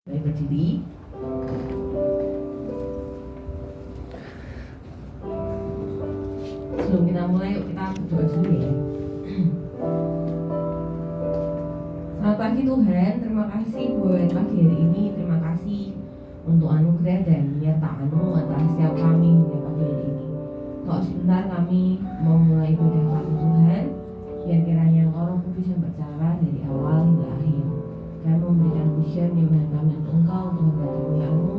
Berdiri. Sebelum kita mulai, yuk kita berdoa dulu ya. Selamat pagi Tuhan, terima kasih buat pagi hari ini. Terima kasih untuk anugerah dan penyertaan-Mu atas setiap kami hingga pagi hari ini. Kalau sebentar kami mau mulai ibadah kami Tuhan, biar kiranya Engkau Roh Kudus yang berbicara dari awal hingga akhir. Kami memberikan pujian ibadah kami untuk Engkau, untuk hormat kemuliaan-Mu.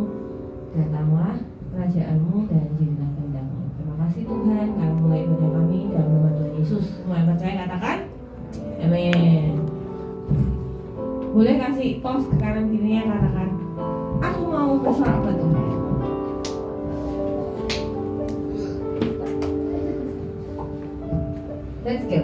Datanglah kerajaan-Mu dan jadilah kehendak-Mu. Terima kasih Tuhan, kami mulai ibadah kami dalam nama Tuhan Yesus. Semua yang percaya katakan amin. Boleh kasih tos ke kanan kirinya, katakan aku mau bersahabat Tuhan. Let's go.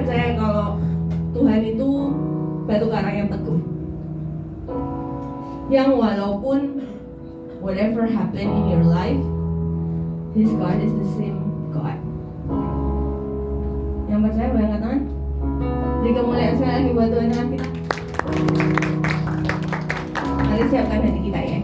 percaya kalau Tuhan itu batu karang yang teguh, yang walaupun whatever happen in your life, His God is the same God. Yang percaya boleh angkat tangan. Beri kemuliaan sekali lagi buat Tuhan dengan kita. Mari siapkan hati kita ya.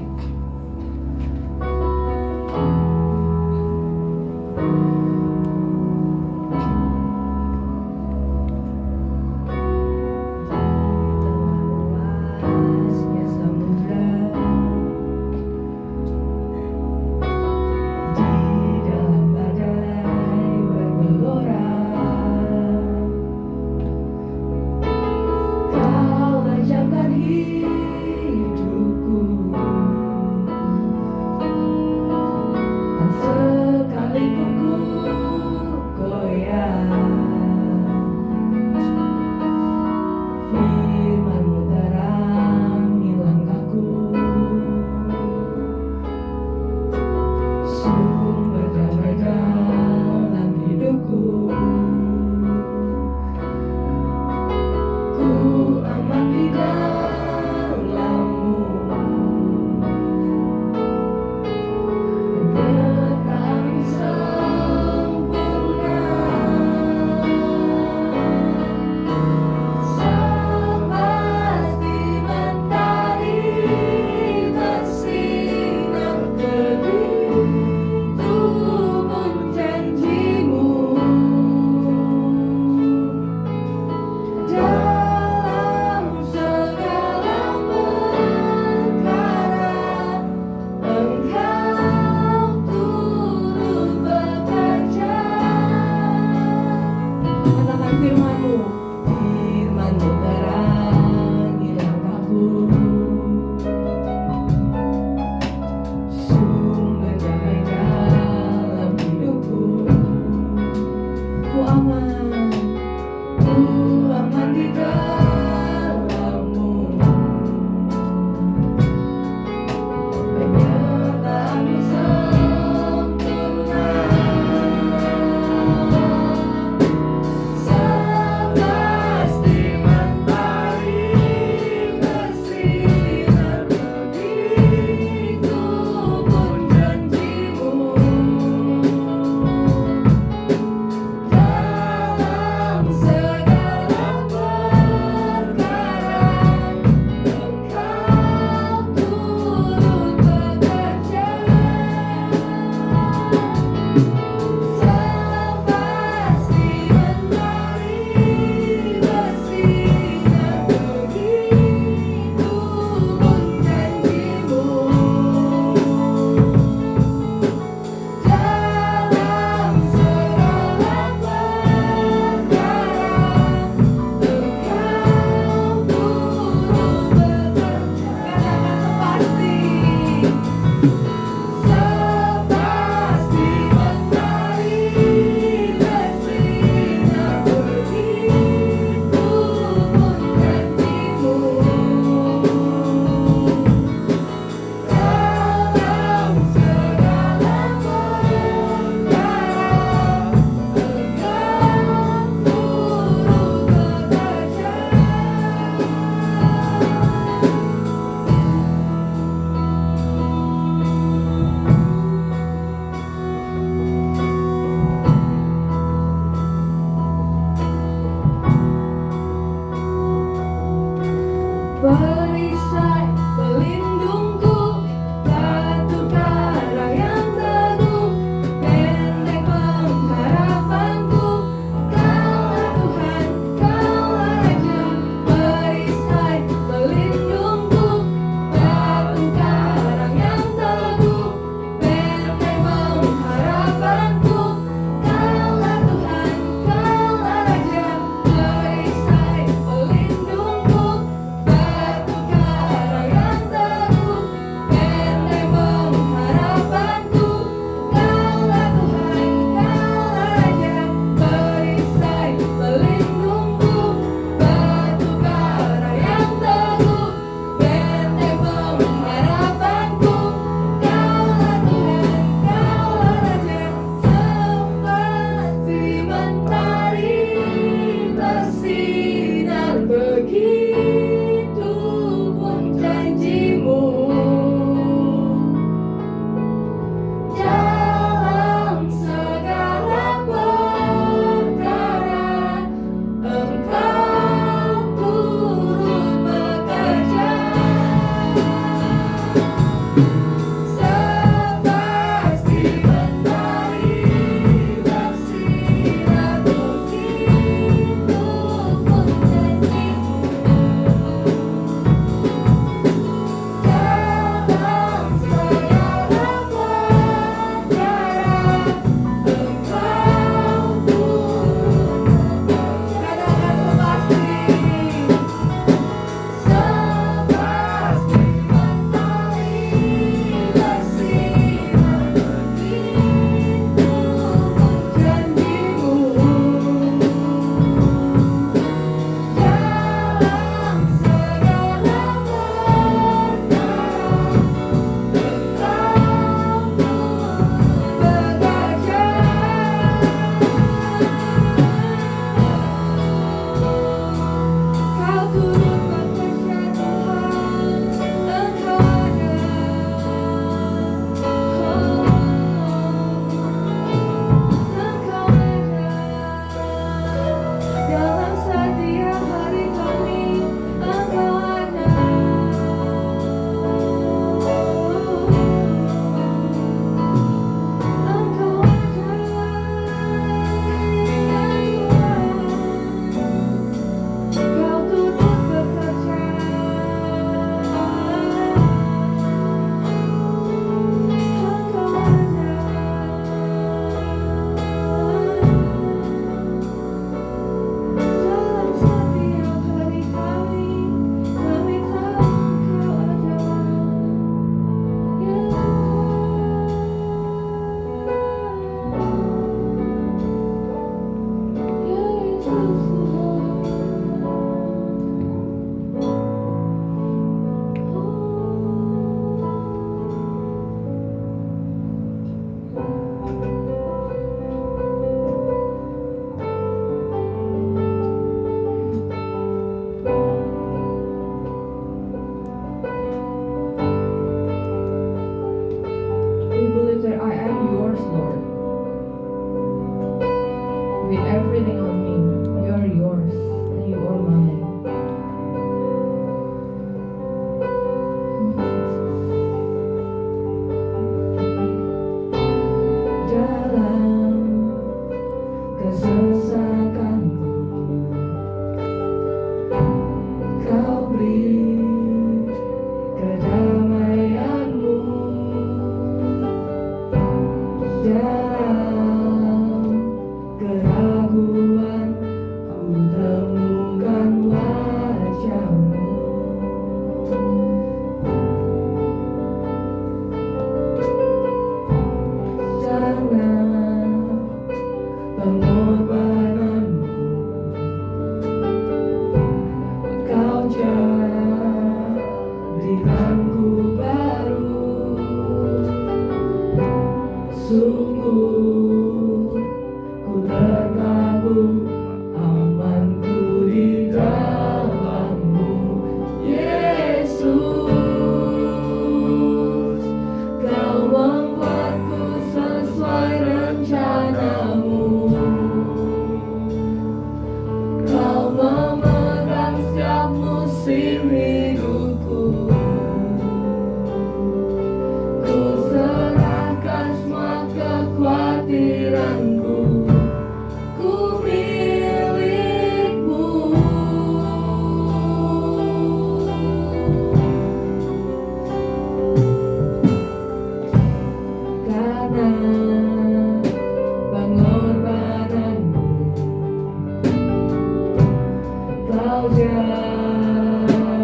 janjikanku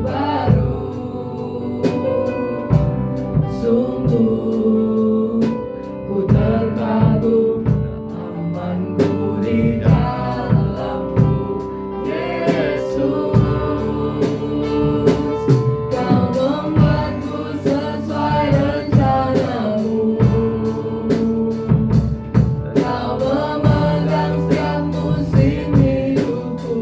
baru, sungguh ku terkagum amanku di dalammu, Yesus. Kau membuatku sesuai rencanamu, Kau memegang setiap musim hidupku.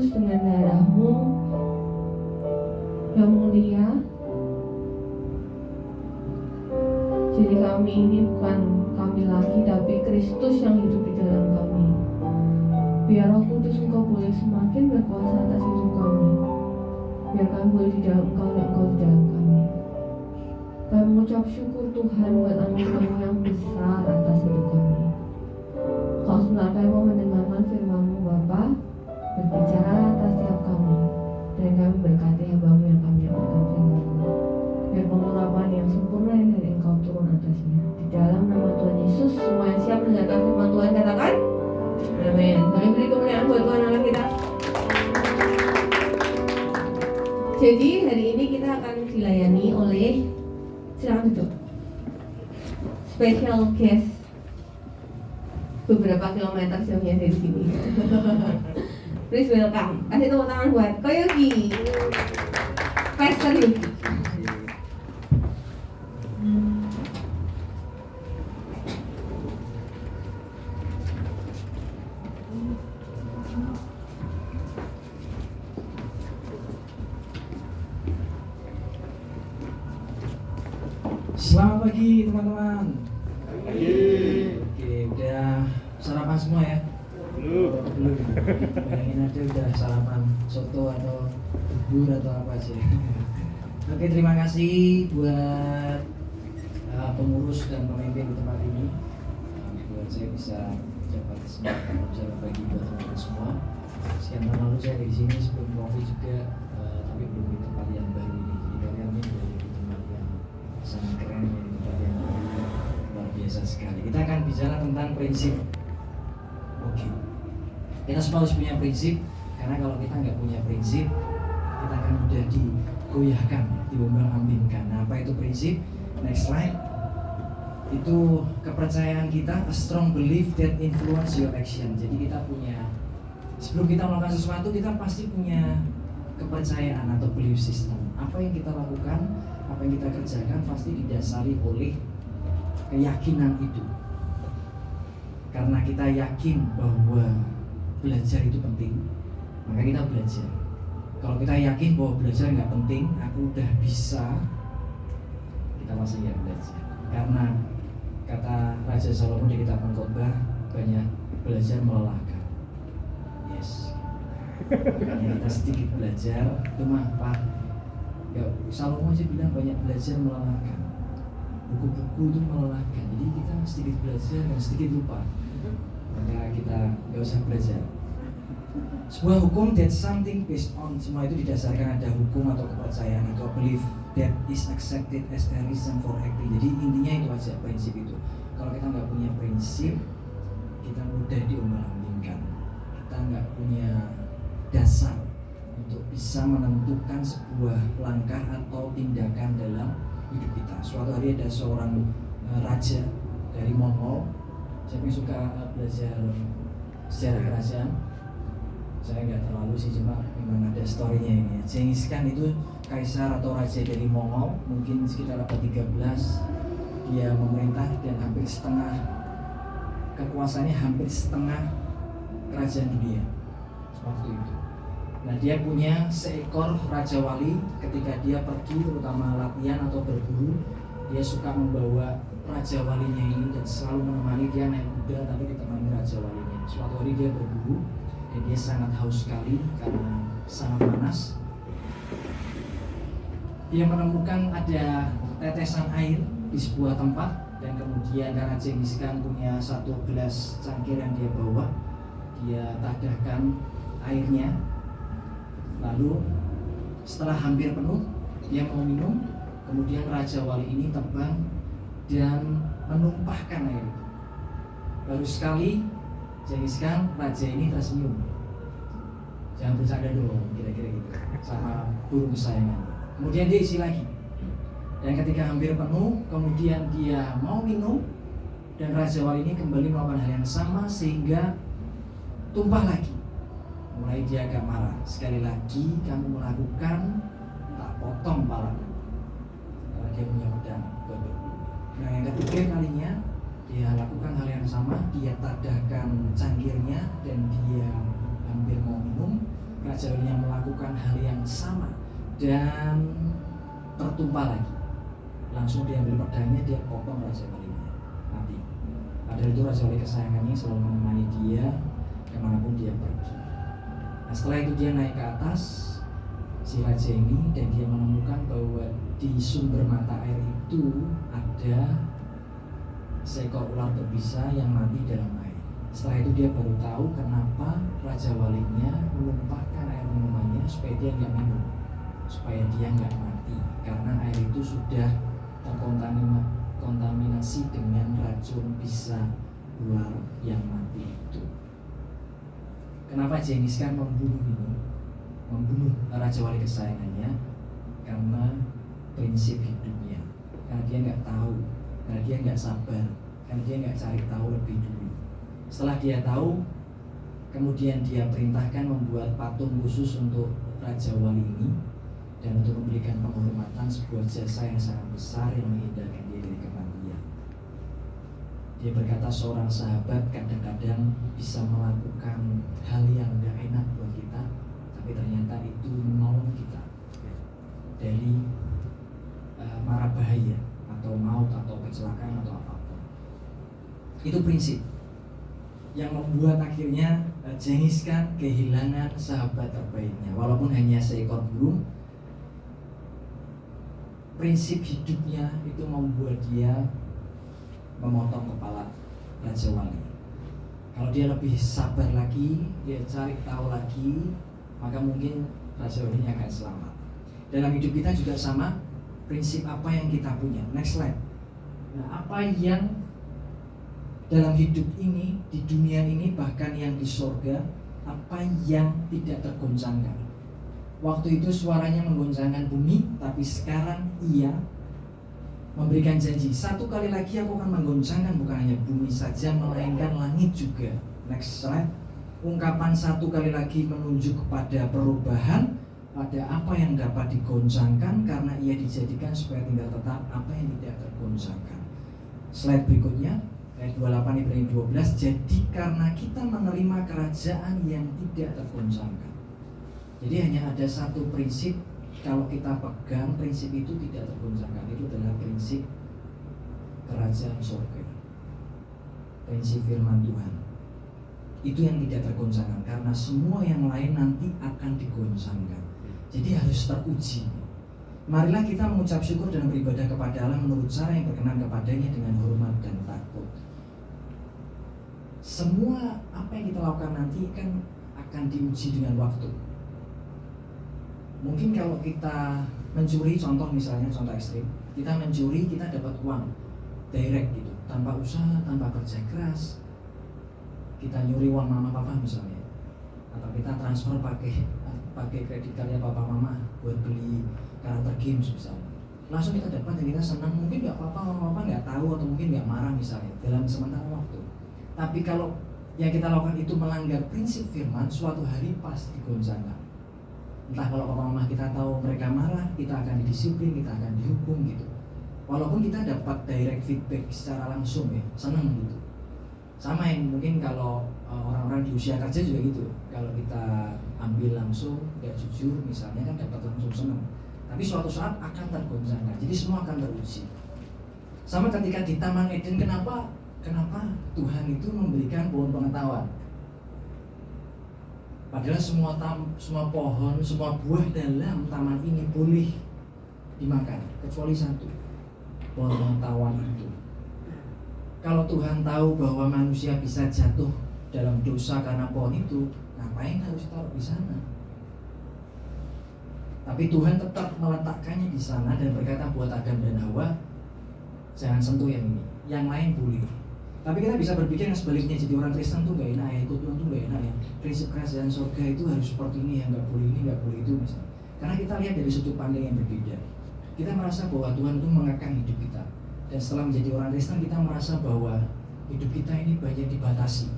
ditebus dengan darah-Mu yang mulia. Jadi kami ini bukan kami lagi, tapi Kristus yang hidup di dalam kami. Biar Roh Kudus Engkau boleh semakin berkuasa atas hidup kami. Biar kami boleh di dalam Engkau dan Engkau di dalam kami. Kami mengucap syukur Tuhan buat anugerah-Mu yang besar atas hidup kami. Kalau sebentar kami mau mendengarkan firman-Mu Bapa, berbicara atas setiap kami, dan kami berkati hamba-Mu yang kami menyampaikan firman-Mu. Biar pengurapan yang sempurna yang dari Engkau turun atasnya. Di dalam nama Tuhan Yesus, semua yang siap mendengarkan firman Tuhan katakan amin. Kami beri kemuliaan buat Tuhan Allah kita. Jadi hari ini kita akan dilayani oleh, silakan duduk, special guest beberapa kilometer jauhnya dari sini. Please welcome. Kasih tepuk tangan buat Ko Yogi, Pastor Yogi. Selamat pagi teman-teman. Oke, udah sarapan semua ya? Belum. Bayangin aja udah sarapan soto atau bubur atau apa sih. Oke, terima kasih buat pengurus dan pemimpin di tempat ini. Buat saya bisa dapat kesempatan bisa berbagi buat teman-teman semua. Sekian tahun lalu saya di sini sebelum COVID juga, tapi belum di tempat yang baru ini. Jadi kalian ini berada di tempat yang sangat keren, di tempat yang luar biasa sekali. Kita akan bicara tentang prinsip. Oke, kita semua harus punya prinsip, karena kalau kita nggak punya prinsip, kita akan mudah digoyahkan, diombang-ambingkan. Nah, apa itu prinsip? Next slide. Itu kepercayaan kita, a strong belief that influence your action. Jadi kita punya, sebelum kita melakukan sesuatu, kita pasti punya kepercayaan atau belief system. Apa yang kita lakukan, apa yang kita kerjakan pasti didasari oleh keyakinan itu. Karena kita yakin bahwa belajar itu penting, maka kita belajar. Kalau kita yakin bahwa belajar nggak penting, aku udah bisa, kita masih nggak belajar. Karena kata Raja Salomo di kitab Pengkhotbah, banyak belajar melelahkan. Yes. Makanya kita sedikit belajar, itu mah Pak. Ya, Salomo aja bilang banyak belajar melelahkan. Buku-buku itu melelahkan. Jadi kita sedikit belajar dan sedikit lupa. Maka kita nggak usah belajar. Sebuah hukum that something based on, semua itu didasarkan ada hukum atau kepercayaan atau belief that is accepted as a reason for acting. Jadi intinya itu aja, prinsip itu. Kalau kita nggak punya prinsip, kita mudah diombang-ambingkan. Kita nggak punya dasar untuk bisa menentukan sebuah langkah atau tindakan dalam hidup kita. Suatu hari ada seorang raja dari Mongol. Siapa yang suka belajar sejarah kerajaan? Saya nggak terlalu sih, cuma memang ada story-nya ini. Genghis Khan itu kaisar atau raja dari Mongol, mungkin sekitar abad 13. Dia memerintah dan hampir setengah kekuasaannya, hampir setengah kerajaan dunia waktu itu. Nah, dia punya seekor raja wali. Ketika dia pergi terutama latihan atau berburu, dia suka membawa raja walinya ini dan selalu menemani dia naik kuda, tapi ditemani raja walinya. Suatu hari dia berburu dan dia sangat haus sekali karena sangat panas. Dia menemukan ada tetesan air di sebuah tempat, dan kemudian karena Genghis Khan punya satu gelas cangkir yang dia bawa, dia tadahkan airnya. Lalu setelah hampir penuh, dia mau minum. Kemudian raja wali ini terbang dan menumpahkan air itu. Baru sekali Genghis Khan, raja ini tersenyum. Jangan bercanda dong, kira-kira gitu, sama burung kesayangan. Kemudian dia isi lagi. Dan ketika hampir penuh, kemudian dia mau minum, dan raja wali ini kembali melakukan hal yang sama sehingga tumpah lagi. Mulai dia agak marah. Sekali lagi kamu melakukan, tak potong palamu. Karena dia punya pedang. Nah, yang ketiga kalinya dia lakukan hal yang sama. Dia tadahkan cangkirnya dan dia hampir mau minum. Raja walinya melakukan hal yang sama dan tertumpah lagi. Langsung diambil pedangnya, dia potong raja walinya, mati. Padahal itu raja wali kesayangannya selalu menemani dia kemanapun dia pergi. Nah setelah itu dia naik ke atas si raja ini dan dia menemukan bahwa di sumber mata air itu ada seekor ular berbisa yang mati dalam air. Setelah itu dia baru tahu kenapa raja walinya menumpahkan air minumannya supaya dia nggak minum, supaya dia nggak mati, karena air itu sudah terkontaminasi dengan racun bisa ular yang mati itu. Kenapa Genghis Khan membunuh raja wali kesayangannya? Karena prinsip hidupnya, karena dia nggak tahu, karena dia nggak sabar, karena dia nggak cari tahu lebih dulu. Setelah dia tahu, kemudian dia perintahkan membuat patung khusus untuk raja wali ini dan untuk memberikan penghormatan, sebuah jasa yang sangat besar yang menghindarkan dia dari kematian. Dia berkata seorang sahabat kadang-kadang bisa melakukan hal yang gak enak buat kita, tapi ternyata itu menolong kita dari mara bahaya atau maut atau kecelakaan atau apapun. Itu prinsip yang membuat akhirnya Genghis Khan kehilangan sahabat terbaiknya. Walaupun hanya seekor burung, prinsip hidupnya itu membuat dia memotong kepala raja wali. Kalau dia lebih sabar lagi, dia cari tahu lagi, maka mungkin raja walinya akan selamat. Dalam hidup kita juga sama, prinsip apa yang kita punya. Next slide. Nah, apa yang dalam hidup ini, di dunia ini, bahkan yang di surga, apa yang tidak tergoncangkan. Waktu itu suaranya menggoncangkan bumi, tapi sekarang ia memberikan janji, satu kali lagi aku akan menggoncangkan bukan hanya bumi saja, melainkan langit juga. Next slide. Ungkapan satu kali lagi menunjuk kepada perubahan, pada apa yang dapat digoncangkan, karena ia dijadikan supaya tinggal tetap apa yang tidak tergoncangkan. Slide berikutnya, ayat 28 Ibrani 12. Jadi karena kita menerima kerajaan yang tidak tergoncangkan. Jadi hanya ada satu prinsip, kalau kita pegang prinsip itu tidak tergoncangkan, itu adalah prinsip kerajaan surga, prinsip firman Tuhan. Itu yang tidak tergoncangkan, karena semua yang lain nanti akan digoncangkan. Jadi harus teruji. Marilah kita mengucap syukur dan beribadah kepada Allah menurut cara yang berkenan kepadanya dengan hormat dan takut. Semua apa yang kita lakukan nanti kan akan diuji dengan waktu. Mungkin kalau kita mencuri, contoh misalnya, contoh ekstrim, kita mencuri, kita dapat uang direct gitu, tanpa usaha, tanpa kerja keras. Kita nyuri uang mama papa misalnya, atau kita transfer pakai kredit karya papa mama buat beli karakter games misalnya. Langsung kita dapat dan kita senang, mungkin nggak apa-apa, mama papa nggak tahu atau mungkin nggak marah misalnya dalam sementara waktu. Tapi kalau yang kita lakukan itu melanggar prinsip firman, suatu hari pasti digoncangkan. Entah kalau papa mama kita tahu mereka marah, kita akan didisiplin, kita akan dihukum gitu. Walaupun kita dapat direct feedback secara langsung ya, senang gitu. Sama yang mungkin kalau orang-orang di usia kerja juga gitu. Kalau kita ambil langsung, gak jujur misalnya kan dapat langsung senang. Tapi suatu saat akan tergoncangkan, jadi semua akan teruji. Sama ketika di Taman Eden, kenapa Tuhan itu memberikan pohon pengetahuan? Padahal semua pohon, semua buah dalam taman ini boleh dimakan, kecuali satu, pohon pengetahuan itu. Kalau Tuhan tahu bahwa manusia bisa jatuh dalam dosa karena pohon itu, ngapain harus taruh di sana? Tapi Tuhan tetap meletakkannya di sana dan berkata buat Adam dan Hawa, jangan sentuh yang ini, yang lain boleh. Tapi kita bisa berpikir yang sebaliknya, jadi orang Kristen tuh gak enak ya, ikut Tuhan tuh gak enak ya. Prinsip kerajaan surga itu harus seperti ini, yang gak boleh ini, gak boleh itu misalnya. Karena kita lihat dari sudut pandang yang berbeda. Kita merasa bahwa Tuhan itu mengekang hidup kita. Dan setelah menjadi orang Kristen, kita merasa bahwa hidup kita ini banyak dibatasi.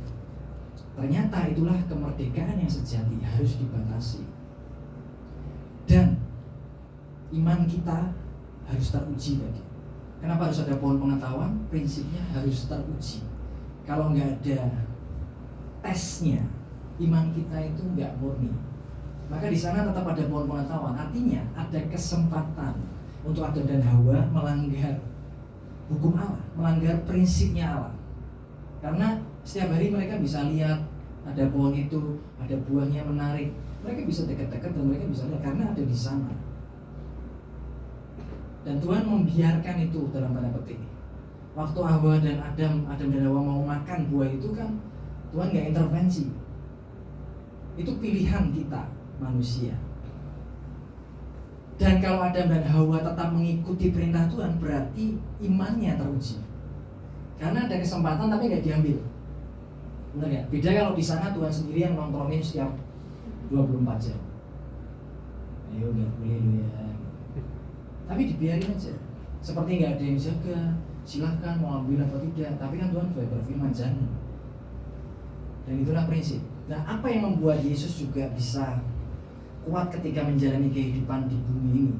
Ternyata itulah kemerdekaan yang sejati, harus dibatasi. Dan iman kita harus teruji tadi. Kenapa harus ada pohon pengetahuan? Prinsipnya harus teruji. Kalau nggak ada tesnya, iman kita itu nggak murni. Maka di sana tetap ada pohon pengetahuan. Artinya ada kesempatan untuk Adam dan Hawa melanggar hukum Allah, melanggar prinsipnya Allah. Karena setiap hari mereka bisa lihat ada pohon itu, ada buahnya menarik. Mereka bisa dekat-dekat dan mereka bisa lihat karena ada di sana. Dan Tuhan membiarkan itu dalam tanda petik. Waktu Hawa dan Adam dan Hawa mau makan buah itu kan Tuhan nggak intervensi. Itu pilihan kita manusia. Dan kalau Adam dan Hawa tetap mengikuti perintah Tuhan, berarti imannya teruji. Karena ada kesempatan tapi nggak diambil. Benar ya? Beda kalau di sana Tuhan sendiri yang nongkrongin setiap 24 jam. Ayo nggak boleh lu ya. Tapi dibiarin aja. Seperti nggak ada yang jaga. Silahkan mau ambil atau tidak. Tapi kan Tuhan sudah berfirman jangan. Dan itulah prinsip. Nah, apa yang membuat Yesus juga bisa kuat ketika menjalani kehidupan di bumi ini?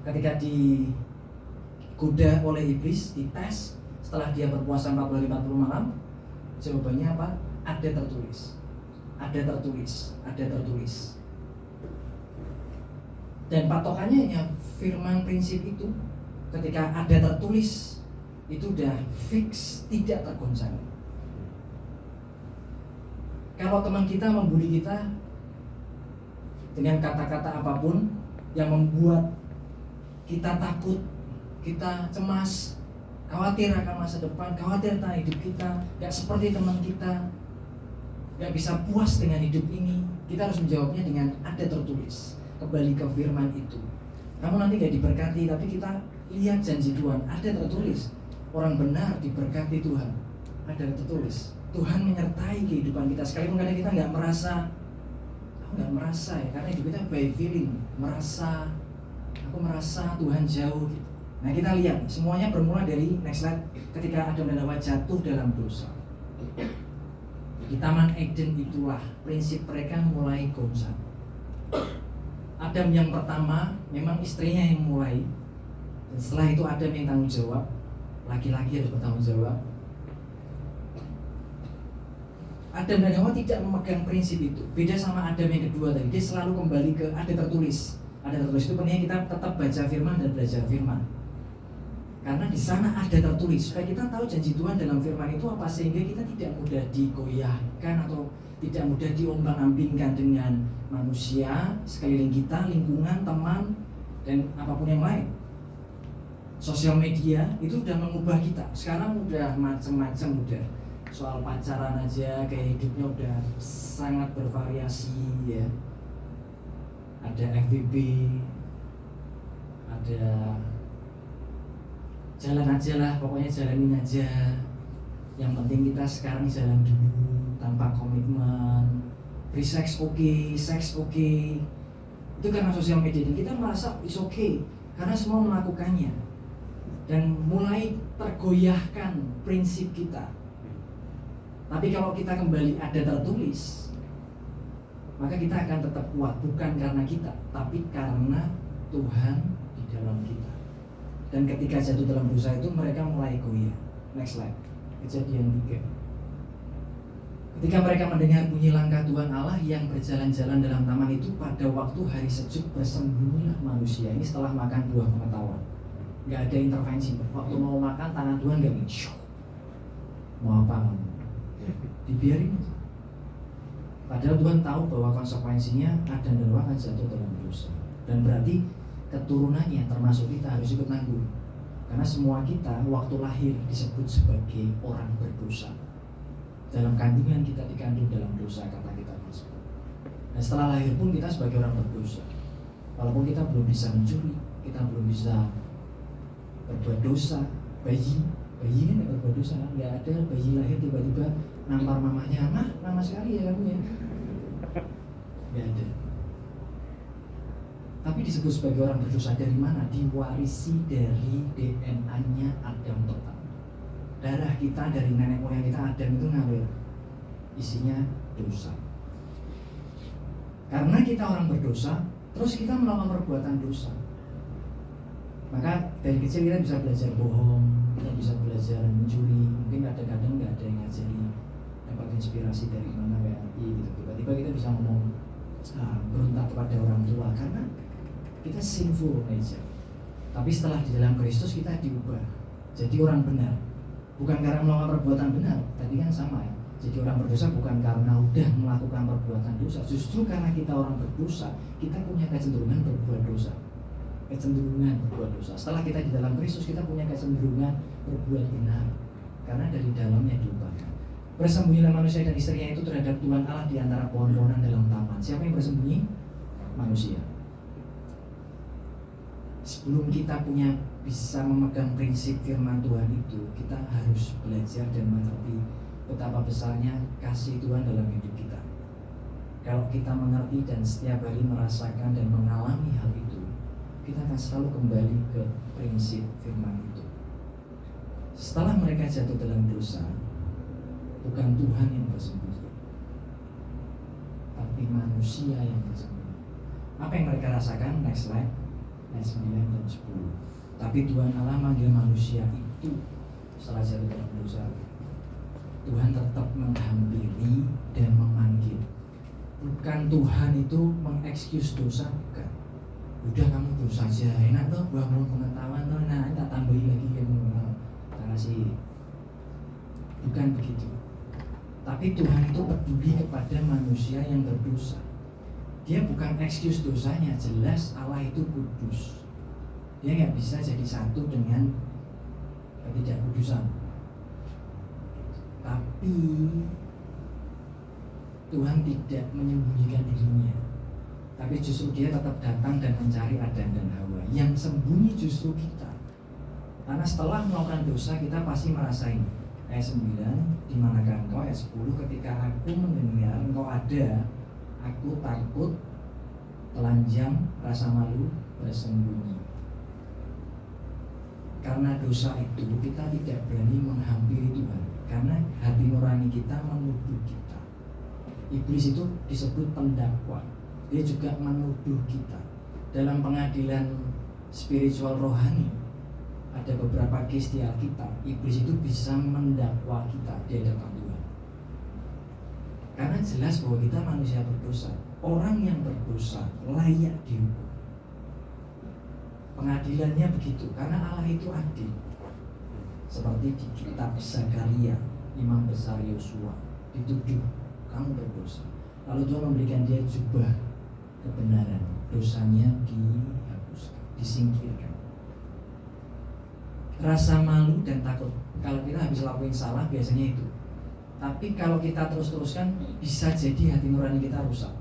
Ketika digoda oleh iblis, dites, setelah dia berpuasa 40 hari 40 malam, jawabannya apa? Ada tertulis. Ada tertulis, ada tertulis. Dan patokannya ya firman prinsip itu. Ketika ada tertulis, itu udah fix, tidak tergoncang. Kalau teman kita membuli kita dengan kata-kata apapun yang membuat kita takut, kita cemas, khawatir akan masa depan, khawatir tentang hidup kita, gak seperti teman kita, gak bisa puas dengan hidup ini, kita harus menjawabnya dengan ada tertulis. Kembali ke firman itu. Kamu nanti gak diberkati, tapi kita lihat janji Tuhan, ada tertulis. Orang benar diberkati Tuhan, ada tertulis. Tuhan menyertai kehidupan kita. Sekalipun kadang kita nggak merasa, aku nggak merasa ya, karena hidup kita by feeling, aku merasa Tuhan jauh gitu. Nah kita lihat, semuanya bermula dari next slide, ketika Adam dan Hawa jatuh dalam dosa. Di Taman Eden itulah prinsip mereka mulai goncang. Adam yang pertama, memang istrinya yang mulai, dan setelah itu Adam yang tanggung jawab, laki-laki harus bertanggung jawab. Adam dan Hawa tidak memegang prinsip itu. Beda sama Adam yang kedua tadi, dia selalu kembali ke ada tertulis. Ada tertulis itu pentingnya kita tetap baca firman dan belajar firman. Karena di sana ada tertulis supaya kita tahu janji Tuhan dalam firman itu apa, sehingga kita tidak mudah digoyahkan atau tidak mudah diombang-ambingkan dengan manusia sekeliling kita, lingkungan, teman, dan apapun yang lain. Sosial media itu sudah mengubah kita. Sekarang udah macam-macam udah. Soal pacaran aja kayak hidupnya udah sangat bervariasi ya. Ada FWB, ada jalan aja lah, pokoknya jalanin aja. Yang penting kita sekarang jalan dulu tanpa komitmen. Free sex oke, seks oke. Itu karena sosial media dan kita merasa is okay karena semua melakukannya. Dan mulai tergoyahkan prinsip kita. Tapi kalau kita kembali ada tertulis, maka kita akan tetap kuat, bukan karena kita, tapi karena Tuhan di dalam kita. Dan ketika jatuh dalam dosa itu mereka mulai goyah. Next slide. Kejadian 3. Ketika mereka mendengar bunyi langkah Tuhan Allah yang berjalan-jalan dalam taman itu, pada waktu hari sejuk bersembunyilah manusia. Ini setelah makan buah pengetahuan. Gak ada intervensi. Waktu mau makan tangan Tuhan gak gini. Mau apa kamu? Dibiarin aja. Padahal Tuhan tahu bahwa konsekuensinya Adam dan Hawa akan jatuh dalam dosa. Dan berarti keturunannya termasuk kita harus ikut nanggung. Karena semua kita waktu lahir disebut sebagai orang berdosa. Dalam kandungan kita dikandung dalam dosa, kata kita tersebut. Dan setelah lahir pun kita sebagai orang berdosa. Walaupun kita belum bisa mencuri, kita belum bisa berbuat dosa. Bayi kan gak berbuat dosa, gak ada bayi lahir tiba-tiba nampar mamanya, "Mah, lama sekali ya kamu ya." Gak ada. Tapi disebut sebagai orang berdosa dari mana? Diwarisi dari DNA-nya Adam pertama. Darah kita dari nenek moyang kita Adam itu ngalir, isinya dosa. Karena kita orang berdosa, terus kita melakukan perbuatan dosa. Maka dari kecil kita bisa belajar bohong, kita bisa belajar mencuri, mungkin kadang-kadang nggak ada yang ngajari, dapat inspirasi dari mana WRI gitu. Tiba-tiba kita bisa ngomong berontak kepada orang tua karena kita sinful nature. Tapi setelah di dalam Kristus kita diubah jadi orang benar, bukan karena melakukan perbuatan benar. Tadi kan sama ya. Jadi orang berdosa bukan karena udah melakukan perbuatan dosa, justru karena kita orang berdosa, kita punya kecenderungan berbuat dosa. Kecenderungan berbuat dosa. Setelah kita di dalam Kristus, kita punya kecenderungan berbuat benar, karena dari dalamnya diubahkan. Bersembunyilah manusia dan istrinya itu terhadap Tuhan Allah di antara pohon-pohonan dalam taman. Siapa yang bersembunyi? Manusia. Sebelum kita bisa memegang prinsip firman Tuhan itu, kita harus belajar dan mengerti betapa besarnya kasih Tuhan dalam hidup kita. Kalau kita mengerti dan setiap hari merasakan dan mengalami hal itu, kita akan selalu kembali ke prinsip firman itu. Setelah mereka jatuh dalam dosa, bukan Tuhan yang bersembunyi, tapi manusia yang bersembunyi. Apa yang mereka rasakan? Next slide. Ayat 9 dan 10. Tapi Tuhan Allah manggil manusia itu setelah jatuh dalam dosa. Tuhan tetap menghampiri dan memanggil. Bukan Tuhan itu mengexcuse dosa, bukan. Udah kamu dosa aja, enak toh, bangun pengetahuan toh, nah tak tambahin lagi kamu tak kasih. Bukan begitu. Tapi Tuhan itu peduli kepada manusia yang berdosa. Dia bukan excuse dosanya, jelas Allah itu kudus. Dia nggak bisa jadi satu dengan ketidakkudusan. Tapi Tuhan tidak menyembunyikan dirinya, tapi justru dia tetap datang dan mencari Adam dan Hawa. Yang sembunyi justru kita, karena setelah melakukan dosa kita pasti merasain. Ayat 9, di manakah engkau? Ayat 10, ketika aku mendengar engkau ada, aku takut, telanjang, rasa malu, bersembunyi. Karena dosa itu kita tidak berani menghampiri Tuhan, karena hati nurani kita menuduh kita. Iblis itu disebut pendakwa, dia juga menuduh kita. Dalam pengadilan spiritual rohani, ada beberapa case di Alkitab, iblis itu bisa mendakwa kita di hadapan Tuhan. Karena jelas bahwa kita manusia berdosa. Orang yang berdosa layak dihukum. Pengadilannya begitu, karena Allah itu adil. Seperti di kitab Zakaria, imam besar Yosua dituduh kamu berdosa. Lalu Tuhan memberikan dia jubah kebenaran, dosanya dihapuskan, disingkirkan. Rasa malu dan takut, kalau kita habis lakuin salah biasanya itu. Tapi kalau kita terus-teruskan, bisa jadi hati nurani kita rusak.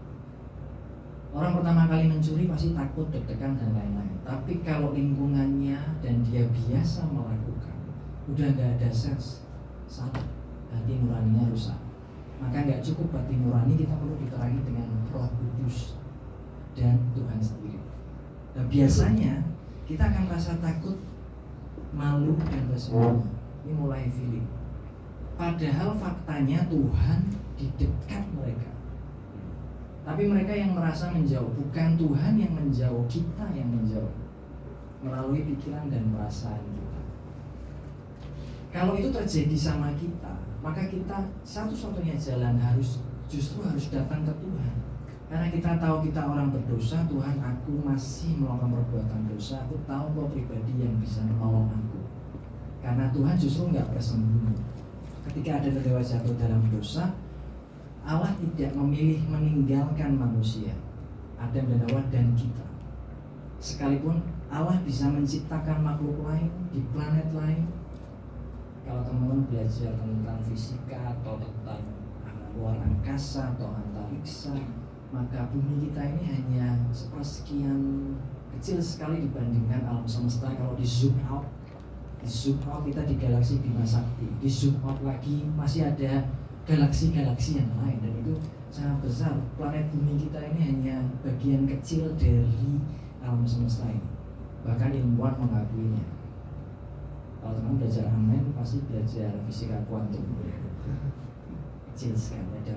Orang pertama kali mencuri pasti takut, deg-degan dan lain-lain. Tapi kalau lingkungannya dan dia biasa melakukan, udah gak ada sens, salah, hati nuraninya rusak. Maka gak cukup hati nurani, kita perlu diterangi dengan Roh Kudus dan Tuhan sendiri. Nah biasanya kita akan merasa takut, malu dan bersembunyi. Ini mulai feeling. Padahal faktanya Tuhan di dekat mereka. Tapi mereka yang merasa menjauh, bukan Tuhan yang menjauh, kita yang menjauh melalui pikiran dan perasaan kita. Kalau itu terjadi sama kita, maka kita satu-satunya jalan justru harus datang ke Tuhan. Karena kita tahu kita orang berdosa, Tuhan aku masih melakukan perbuatan dosa, aku tahu kau pribadi yang bisa menolong aku. Karena Tuhan justru nggak bersembunyi. Ketika ada terdakwa jatuh dalam dosa, Allah tidak memilih meninggalkan manusia, Adam dan Hawa dan kita. Sekalipun Allah bisa menciptakan makhluk lain di planet lain. Kalau teman-teman belajar tentang fisika atau tentang luar angkasa atau antariksa, maka bumi kita ini hanya sepersekian kecil sekali dibandingkan alam semesta. Kalau di zoom out kita di galaksi Bima Sakti, di zoom out lagi masih ada galaksi-galaksi yang lain, dan itu sangat besar. Planet bumi kita ini hanya bagian kecil dari alam semesta ini. Bahkan ilmuwan mengakuinya. Kalau teman belajar amen pasti belajar fisika kuantum. Kecil sekali ada.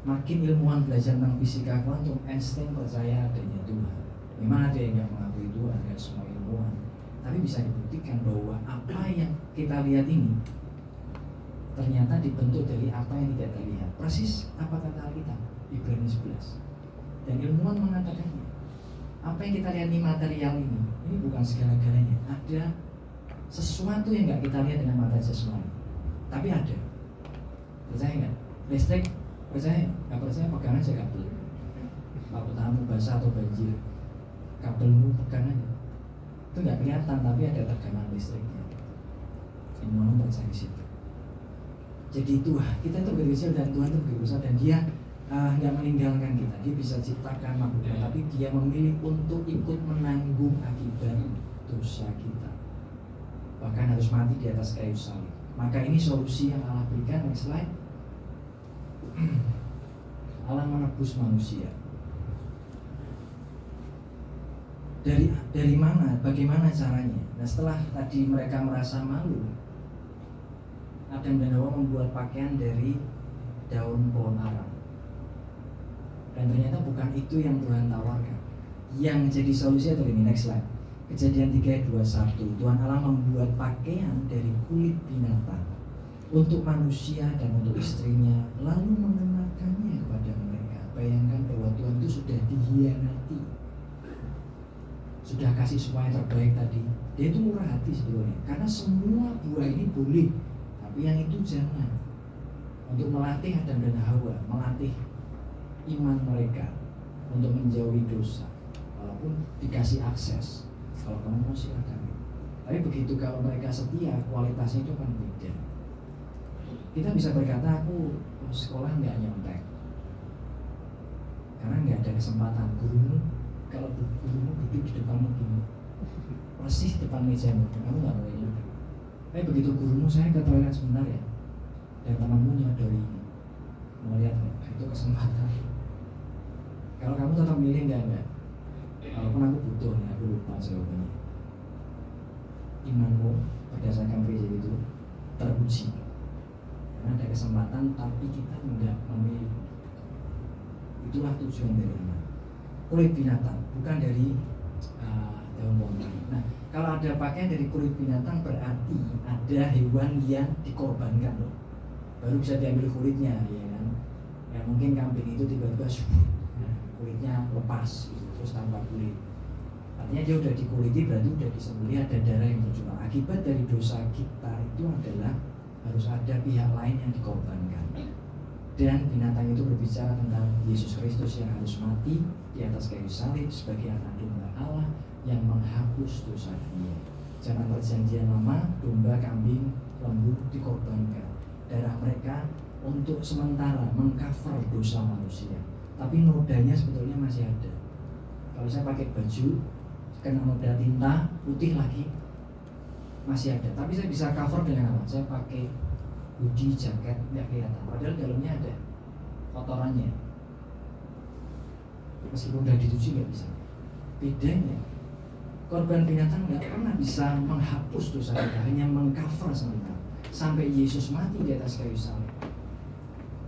Makin ilmuwan belajar tentang fisika kuantum, Einstein percaya adanya Tuhan. Memang ada yang nggak mengakui Tuhan, nggak semua ilmuwan. Tapi bisa dibuktikan bahwa apa yang kita lihat ini ternyata dibentuk dari apa yang tidak terlihat. Persis apa kata Alkitab? Ibrani 11. Dan ilmuwan mengatakannya, apa yang kita lihat di material ini bukan segala-galanya. Ada sesuatu yang nggak kita lihat dengan mata jasmani, tapi ada. Percaya nggak? Listrik, percaya? Nggak percaya, pegang aja kabel. Waktu tamu basah atau banjir, kabelmu pegang aja. Itu nggak kelihatan, tapi ada tegangan listriknya. Ilmuwan percaya di situ. Jadi Tuhan, kita itu berbeda dan Tuhan itu berbeda dan Dia nggak meninggalkan kita. Dia bisa ciptakan makhluk, tapi Dia memilih untuk ikut menanggung akibat dosa kita. Bahkan harus mati di atas kayu salib. Maka ini solusi yang Allah berikan. Next slide. Allah menebus manusia. Dari mana? Bagaimana caranya? Nah, setelah tadi mereka merasa malu, Adam dan Hawa membuat pakaian dari daun pohon ara. Dan ternyata bukan itu yang Tuhan tawarkan. Yang jadi solusi adalah ini. Next slide. Kejadian 3 ayat 21. Tuhan Allah membuat pakaian dari kulit binatang untuk manusia dan untuk istrinya, lalu mengenakannya kepada mereka. Bayangkan bahwa Tuhan itu sudah dihianati, sudah kasih semua yang terbaik tadi. Dia itu murah hati sebetulnya, karena semua buah ini boleh, tapi yang itu jangan. Untuk melatih Adam dan Hawa, melatih iman mereka untuk menjauhi dosa, walaupun dikasih akses. Kalau kamu mau silakan. Tapi begitu kalau mereka setia, kualitasnya itu akan beda. Kita bisa berkata, aku sekolah nggak nyontek, karena nggak ada kesempatan. Kalau gurumu duduk di depanmu gini, persis depan mejamu, kamu nggak boleh nyontek. Tapi begitu gurumu, saya ke toilet sebentar ya, dan temanmu nyodori, mau lihat itu kesempatan. Kalau kamu tetap milih nggak. Walaupun aku butuh, aku lupa jawabannya. Imanmu berdasarkan prinsip itu teruji. Karena ada kesempatan, tapi kita enggak memilih. Itulah tujuan dari iman. Kulit binatang, bukan dari daun pohon. Nah, kalau ada pakaian dari kulit binatang berarti ada hewan yang dikorbankan loh. Baru bisa diambil kulitnya, ya kan? Ya mungkin kambing itu tiba-tiba kulitnya lepas, gitu, terus tanpa kulit. Artinya dia udah dikuliti, berarti udah disembelih, ada darah yang bercurah. Akibat dari dosa kita itu adalah harus ada pihak lain yang dikorbankan. Dan binatang itu berbicara tentang Yesus Kristus yang harus mati di atas kayu salib sebagai anak domba Allah yang menghapus dosa dunia. Zaman perjanjian lama, domba, kambing, lembu dikorbankan. Darah mereka untuk sementara mengcover dosa manusia. Tapi nodanya sebetulnya masih ada. Kalau saya pakai baju, kena noda tinta putih lagi, masih ada. Tapi saya bisa cover dengan apa? Saya pakai hoodie, jaket, nggak kelihatan. Padahal dalamnya ada kotorannya. Meskipun udah dicuci nggak bisa. Bedanya, korban binatang nggak pernah bisa menghapus dosa kita, hanya mengcover sementara. Sampai Yesus mati di atas kayu salib,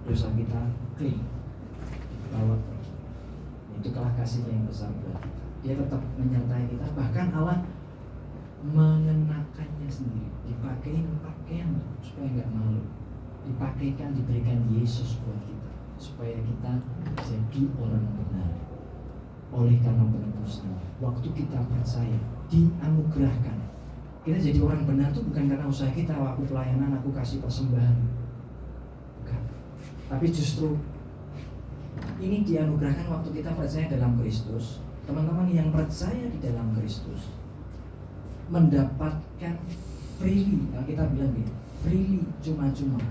dosa kita clean. Bawa pergi. Itu kelah kasihnya yang besar buat kita. Dia tetap menyertai kita. Bahkan Allah mengenakannya sendiri, dipakein pakaian supaya nggak malu, dipakaikan, diberikan Yesus buat kita supaya kita jadi orang benar. Oleh karena penebusan, waktu kita percaya, dianugerahkan. Kita jadi orang benar itu bukan karena usaha kita, aku pelayanan, aku kasih persembahan, bukan. Tapi justru ini dianugerahkan waktu kita percaya dalam Kristus. Teman-teman yang percaya di dalam Kristus mendapatkan freely, yang kita bilang gitu, freely, cuma-cuma.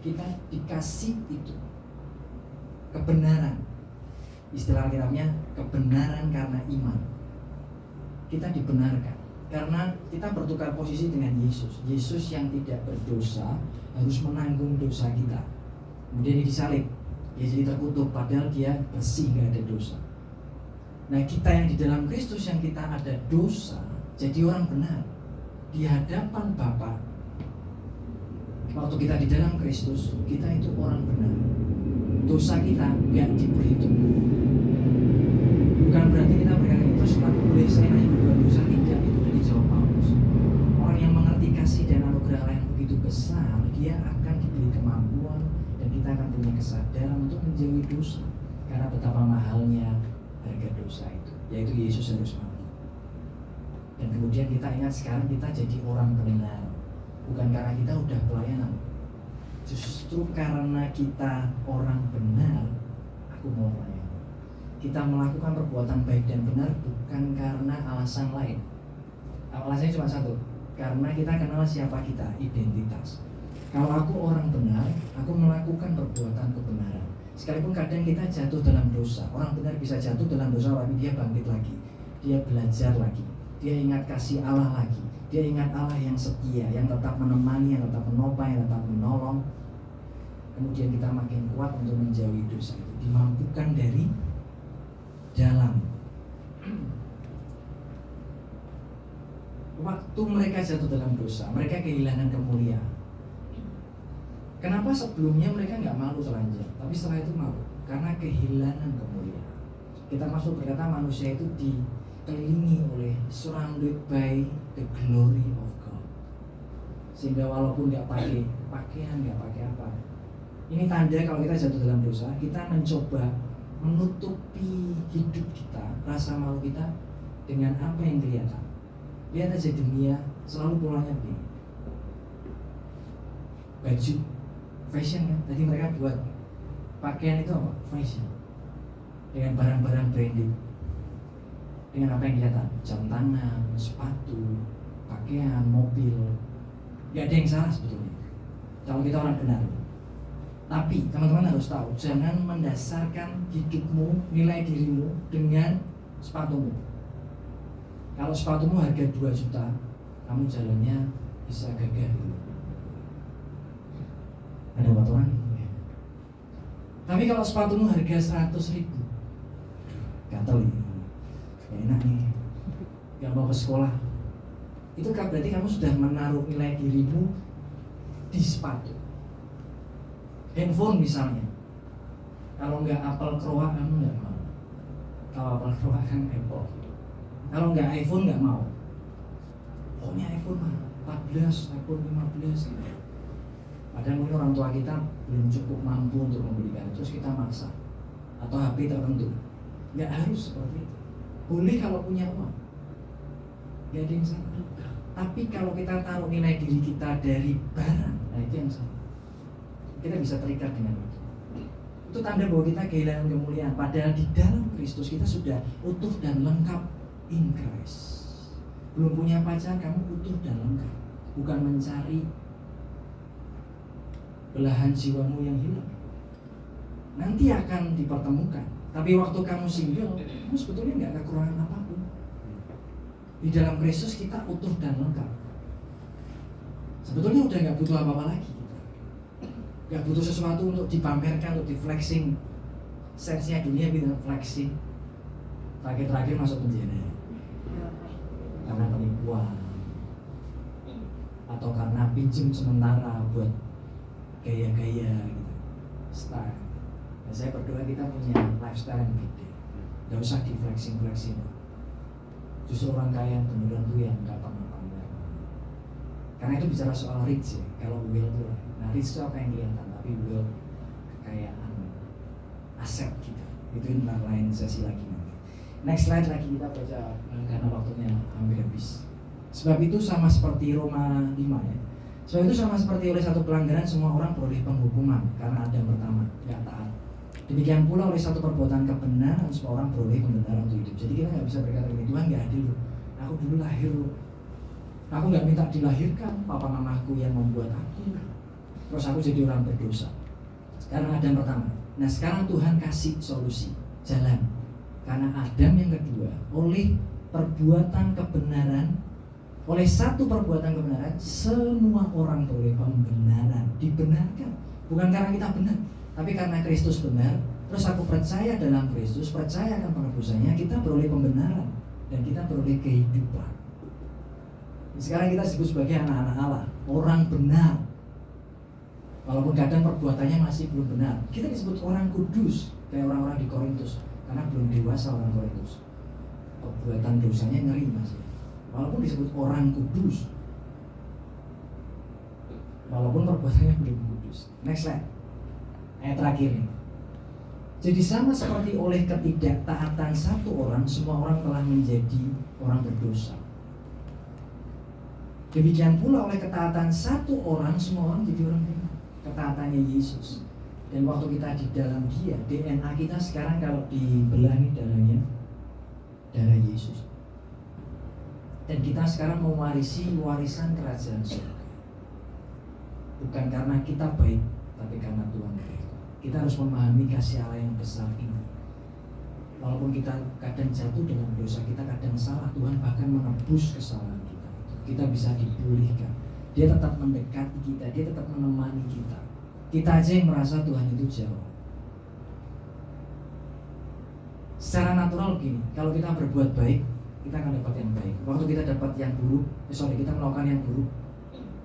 Kita dikasih itu kebenaran. Istilah Alkitabnya kebenaran karena iman. Kita dibenarkan karena kita bertukar posisi dengan Yesus. Yesus yang tidak berdosa harus menanggung dosa kita. Kemudian dia disalib. Dia jadi terkutuk padahal dia bersih, gak ada dosa. Nah kita yang di dalam Kristus yang kita ada dosa, jadi orang benar di hadapan Bapa. Waktu kita di dalam Kristus, kita itu orang benar. Dosa kita gak diperhitung. Bukan berarti kita berkata terus aku boleh saya berbuat dosa, tidak. Itu dari jawab Paulus. Orang yang mengerti kasih dan anugerah Allah yang begitu besar, dia akan diberi kemampuan dan kita kita akan punya kesadaran untuk menjauhi dosa. Karena betapa mahalnya harga dosa itu, yaitu Yesus harus mati. Dan kemudian kita ingat sekarang kita jadi orang benar, bukan karena kita udah pelayanan. Justru karena kita orang benar, aku mau pelayanan. Kita melakukan perbuatan baik dan benar bukan karena alasan lain. Alasannya cuma satu, karena kita kenal siapa kita, identitas. Kalau aku orang benar, aku melakukan perbuatan kebenaran. Sekalipun kadang kita jatuh dalam dosa. Orang benar bisa jatuh dalam dosa, tapi dia bangkit lagi. Dia belajar lagi. Dia ingat kasih Allah lagi. Dia ingat Allah yang setia, yang tetap menemani, yang tetap menopang, yang tetap menolong. Kemudian kita makin kuat untuk menjauhi dosa itu. Dimampukan dari dalam. Waktu mereka jatuh dalam dosa, mereka kehilangan kemuliaan. Kenapa sebelumnya mereka nggak malu telanjang, tapi setelah itu malu? Karena kehilangan kemuliaan. Kita masuk berkata manusia itu dikelilingi oleh surrounded by the glory of God. Sehingga walaupun nggak pakai pakaian, nggak pakai apa, ini tanda kalau kita jatuh dalam dosa, kita mencoba menutupi hidup kita, rasa malu kita dengan apa yang kelihatan. Lihat aja dunia selalu polanya begini. Baju fashion kan, tadi mereka buat pakaian itu apa? Fashion. Dengan barang-barang branded. Dengan apa yang kelihatan? Jam tangan, sepatu, pakaian, mobil. Gak ada yang salah sebetulnya kalau kita orang benar. Tapi teman-teman harus tahu, jangan mendasarkan hidupmu, nilai dirimu dengan sepatumu. Kalau sepatumu harga 2 juta, kamu jalannya bisa gagah gitu. Ada batuan? Ya. Tapi kalau sepatumu harga 100.000, gatel ini, gak enak nih, gak mau ke sekolah. Itu kan berarti kamu sudah menaruh nilai dirimu di sepatu. Handphone misalnya, kalau nggak Apple Croak kamu nggak mau. Kalau Apple Croak kan Apple. Kalau nggak iPhone nggak mau. Pokoknya iPhone mah 14, iPhone 15 gitu. Padahal mungkin orang tua kita belum cukup mampu untuk membelikan, terus kita maksa. Atau HP tertentu. Nggak harus seperti itu. Boleh kalau punya uang. Nggak ada yang salah. Tapi kalau kita taruh nilai diri kita dari barang, nah itu yang salah. Kita bisa terikat dengan itu. Itu tanda bahwa kita kehilangan kemuliaan. Padahal di dalam Kristus kita sudah utuh dan lengkap in Christ. Belum punya pacar, kamu utuh dan lengkap. Bukan mencari belahan jiwamu yang hilang. Nanti akan dipertemukan. Tapi waktu kamu single, kamu sebetulnya nggak kekurangan apapun. Di dalam Kristus kita utuh dan lengkap. Sebetulnya udah nggak butuh apa-apa lagi. Gak butuh sesuatu untuk dipamerkan, untuk di flexing. Sensenya dunia bilang flexing. Terakhir-terakhir masuk penjara karena penipuan atau karena pinjam sementara buat gaya-gaya gitu, style. Dan saya berdoa kita punya lifestyle yang beda. Gak usah di flexing. Justru orang kaya yang beneran tuh yang gak pernah pamer. Karena itu bicara soal rich ya. Kalau will tuh, nah rich itu apa yang kelihatan, tapi will kekayaan, aset kita. Itu lain sesi lagi nanti. Next slide lagi kita baca karena waktunya hampir habis. Sebab itu sama seperti Roma 5 ya. Sebab itu sama seperti oleh satu pelanggaran semua orang beroleh penghukuman karena Adam pertama nggak taat. Demikian pula oleh satu perbuatan kebenaran semua orang beroleh pembenaran untuk hidup. Jadi kita nggak bisa berkata begini, Tuhan nggak adil loh. Aku dulu lahir loh. Aku nggak minta dilahirkan, papa mamaku yang membuat aku. Terus aku jadi orang berdosa. Sekarang Adam pertama. Nah sekarang Tuhan kasih solusi, jalan. Karena Adam yang kedua, oleh perbuatan kebenaran, oleh satu perbuatan kebenaran, semua orang beroleh pembenaran, dibenarkan. Bukan karena kita benar, tapi karena Kristus benar. Terus aku percaya dalam Kristus, percaya akan penebusannya, kita beroleh pembenaran dan kita beroleh kehidupan. Sekarang kita disebut sebagai anak-anak Allah, orang benar. Walaupun kadang perbuatannya masih belum benar, kita disebut orang kudus, kayak orang-orang di Korintus. Karena belum dewasa orang Korintus, perbuatan dosanya ngeri masih. Walaupun disebut orang kudus, walaupun perbuatannya belum kudus. Next slide. Ayat terakhir nih. Jadi sama seperti oleh ketidaktaatan satu orang, semua orang telah menjadi orang berdosa. Demikian pula oleh ketaatan satu orang, semua orang jadi orang benar. Ketaatannya Yesus. Dan waktu kita di dalam Dia, DNA kita sekarang kalau dibelah nih darahnya, darah Yesus. Dan kita sekarang mewarisi warisan kerajaan surga. Bukan karena kita baik, tapi karena Tuhan baik. Kita harus memahami kasih Allah yang besar ini. Walaupun kita kadang jatuh dalam dosa, kita kadang salah, Tuhan bahkan menebus kesalahan kita. Kita bisa dipulihkan. Dia tetap mendekati kita, dia tetap menemani kita. Kita aja yang merasa Tuhan itu jauh. Secara natural begini, kalau kita berbuat baik, kita akan dapat yang baik. Waktu kita dapat yang buruk, kita melakukan yang buruk,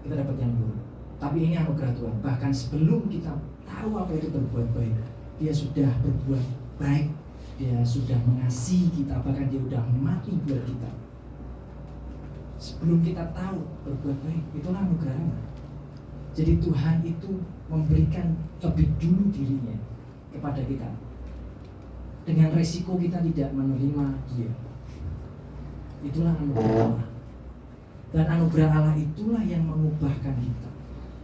kita dapat yang buruk. Tapi ini anugerah Tuhan. Bahkan sebelum kita tahu apa itu berbuat baik, Dia sudah berbuat baik. Dia sudah mengasihi kita, bahkan Dia sudah mati buat kita. Sebelum kita tahu berbuat baik, itulah anugerahnya. Jadi Tuhan itu memberikan lebih dulu dirinya kepada kita, dengan resiko kita tidak menerima Dia. Itulah anugerah Allah. Dan anugerah Allah itulah yang mengubahkan kita.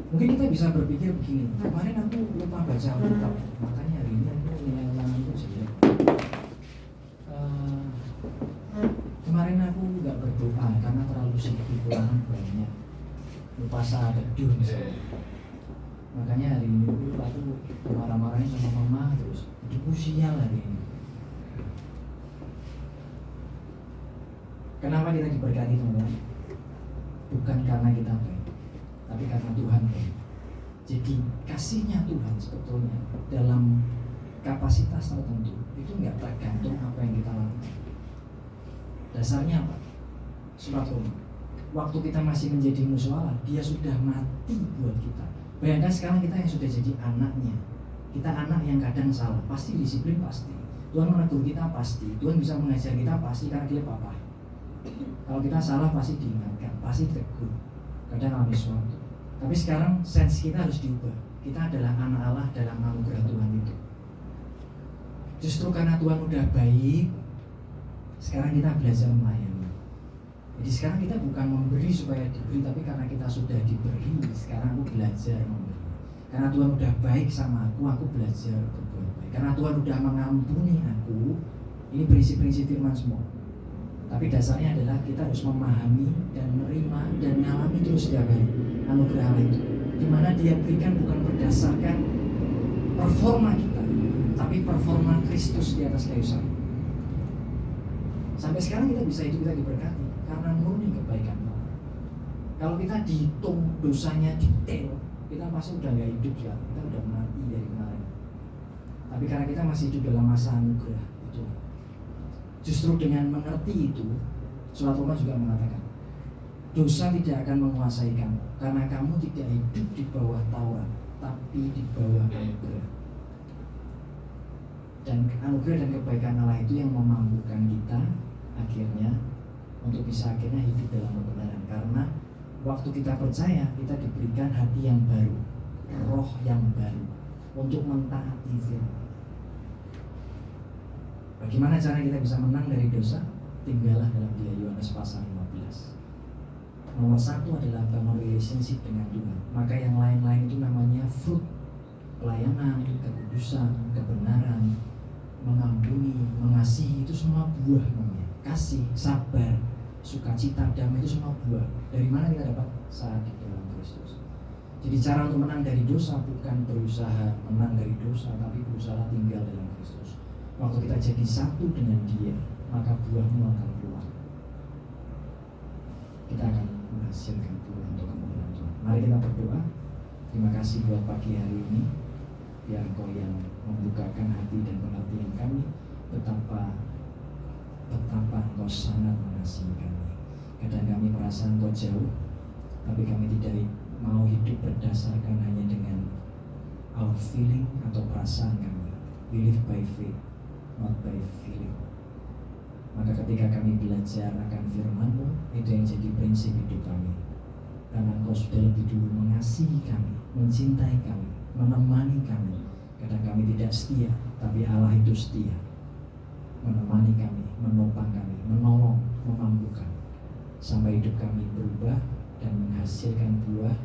Mungkin kita bisa berpikir begini, kemarin aku lupa baca Alkitab, makanya hari ini aku nilai ulangan itu jelek. Kemarin aku nggak berdoa karena terlalu sibuk, ulangan banyak, lupa saat teduh misalnya. Makanya hari ini aku marah-marahin sama mama terus, hidupku sial hari ini. Kenapa kita diberkati teman-teman? Bukan karena kita baik, tapi karena Tuhan baik. Jadi kasihnya Tuhan sebetulnya dalam kapasitas tertentu itu nggak tergantung apa yang kita lakukan. Dasarnya apa? Surat Roma. Waktu kita masih menjadi musuh Allah, Dia sudah mati buat kita. Bayangkan sekarang kita yang sudah jadi anaknya. Kita anak yang kadang salah, pasti disiplin pasti. Tuhan menegur kita pasti. Tuhan bisa mengajar kita pasti karena Dia Bapa. Kalau kita salah pasti diingatkan, pasti ditegur. Kadang alami suatu. Tapi sekarang sense kita harus diubah. Kita adalah anak Allah dalam anugerah Tuhan itu. Justru karena Tuhan udah baik, sekarang kita belajar melayani. Jadi sekarang kita bukan memberi supaya diberi, tapi karena kita sudah diberi, sekarang aku belajar memberi. Karena Tuhan udah baik sama aku belajar berbuat baik. Karena Tuhan udah mengampuni aku, ini prinsip-prinsip firman semua. Tapi dasarnya adalah kita harus memahami dan menerima dan mengalami terus setiap hari anugerah Allah itu, dimana Dia berikan bukan berdasarkan performa kita, tapi performa Kristus di atas kayu salib. Sampai sekarang kita bisa hidup, kita diberkati karena murni kebaikan Allah. Kalau kita dihitung dosanya detail, kita pasti udah gak hidup ya, kita udah mati dari kemarin. Tapi karena kita masih hidup dalam masa anugerah itu. Justru dengan mengerti itu, surat Roma juga mengatakan, dosa tidak akan menguasai kamu, karena kamu tidak hidup di bawah Taurat, tapi di bawah anugerah. Dan anugerah dan kebaikan Allah itu yang memampukan kita akhirnya untuk bisa akhirnya hidup dalam kebenaran. Karena waktu kita percaya, kita diberikan hati yang baru, roh yang baru untuk mentaati firman. Bagaimana cara kita bisa menang dari dosa? Tinggallah dalam Dia, Yohanes pasal 15. Nomor satu adalah bangun relationship dengan Tuhan. Maka yang lain-lain itu namanya fruit. Pelayanan, kekudusan, kebenaran, mengampuni, mengasihi, itu semua buah namanya. Kasih, sabar, sukacita, damai, itu semua buah. Dari mana kita dapat? Saat di dalam Kristus. Jadi cara untuk menang dari dosa bukan berusaha menang dari dosa, tapi berusaha tinggal dalam Kristus. Waktu kita jadi satu dengan Dia, maka buahmu akan keluar. Kita akan menghasilkan buah untuk kemuliaan Tuhan. Mari kita berdoa. Terima kasih buat pagi hari ini. Biar Engkau yang membukakan hati dan pengertian kami, betapa Engkau sangat mengasihi kami. Kadang kami merasa Engkau jauh, tapi kami tidak mau hidup berdasarkan hanya dengan our feeling atau perasaan kami. We live by faith, not by feeling. Maka ketika kami belajar akan firman-Mu, itu yang jadi prinsip hidup kami. Karena Engkau sudah lebih dulu mengasihi kami, mencintai kami, menemani kami, Kadang kami tidak setia, tapi Allah itu setia, menemani kami, menopang kami, menolong, memampukan, sampai hidup kami berubah dan menghasilkan buah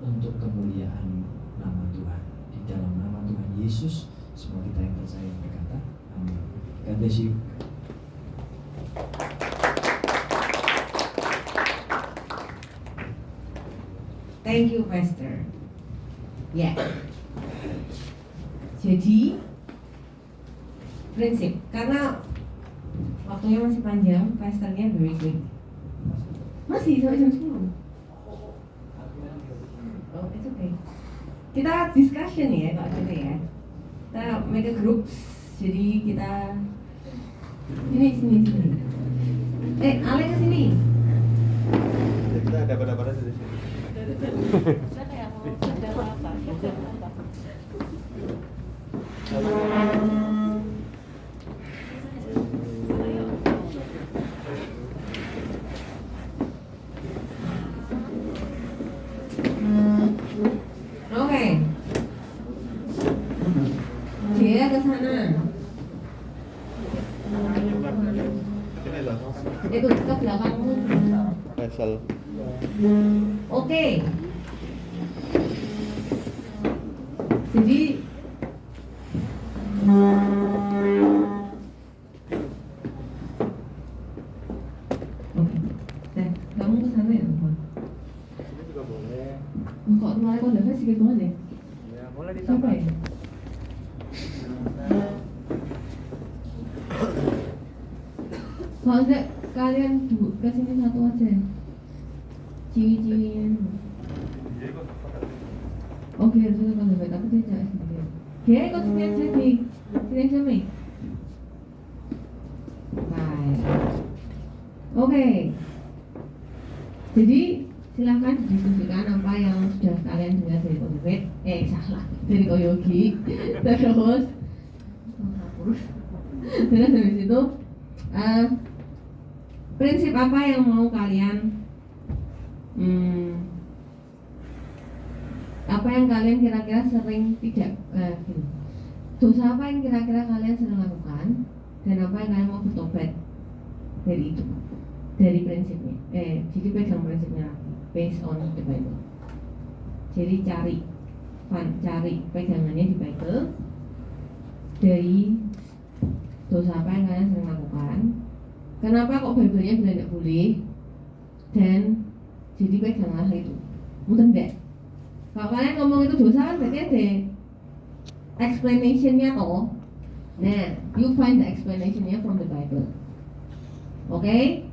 untuk kemuliaan nama Tuhan. Di dalam nama Tuhan Yesus, semua kita yang percaya berkata, amin. God bless you. Thank you, Pastor. Ya. Jadi prinsip, karena waktunya masih panjang, pastornya very quick. Masih sampai jam 10. Oh, it's okay. Kita discussion ya kalau gitu ya. Kita make a group. Jadi kita sini. Ale ke sini. Kita ada pada di sini. Kita kayak mau sedang apa? Oke. Dia ke sana. Ini loh. Itu ke belakangmu. Faisal. Oke. Jadi oke. Kamu ke sana ya, Pak? Ini juga boleh. Kok kemarin kau dapat sedikit banget ya? Ya, boleh Siapa ya? Kalau enggak kalian ke sini satu aja. Ciwi-ciwinya. Oke, harus itu kan dapat, tapi dia jangan sendiri. Dia ikut sini aja di sini aja Mi. Baik. Oke. Jadi silahkan didiskusikan apa yang sudah kalian dengar dari Koyogi. Salah, dari Koyogi. Terus habis itu prinsip apa yang mau kalian apa yang kalian kira-kira sering tidak gini. Dosa apa yang kira-kira kalian sering lakukan dan apa yang kalian mau bertobat dari itu, dari prinsipnya. Jadi pegang prinsipnya lagi, based on the Bible. Jadi cari pegangannya di Bible, dari dosa apa yang kalian sering lakukan, kenapa kok Bible-nya bilang tidak boleh, dan jadi pegangan itu. Mungkin enggak. Kalau kalian ngomong itu dosa kan berarti ada explanation-nya toh. Nah, you find the explanation-nya from the Bible. Oke?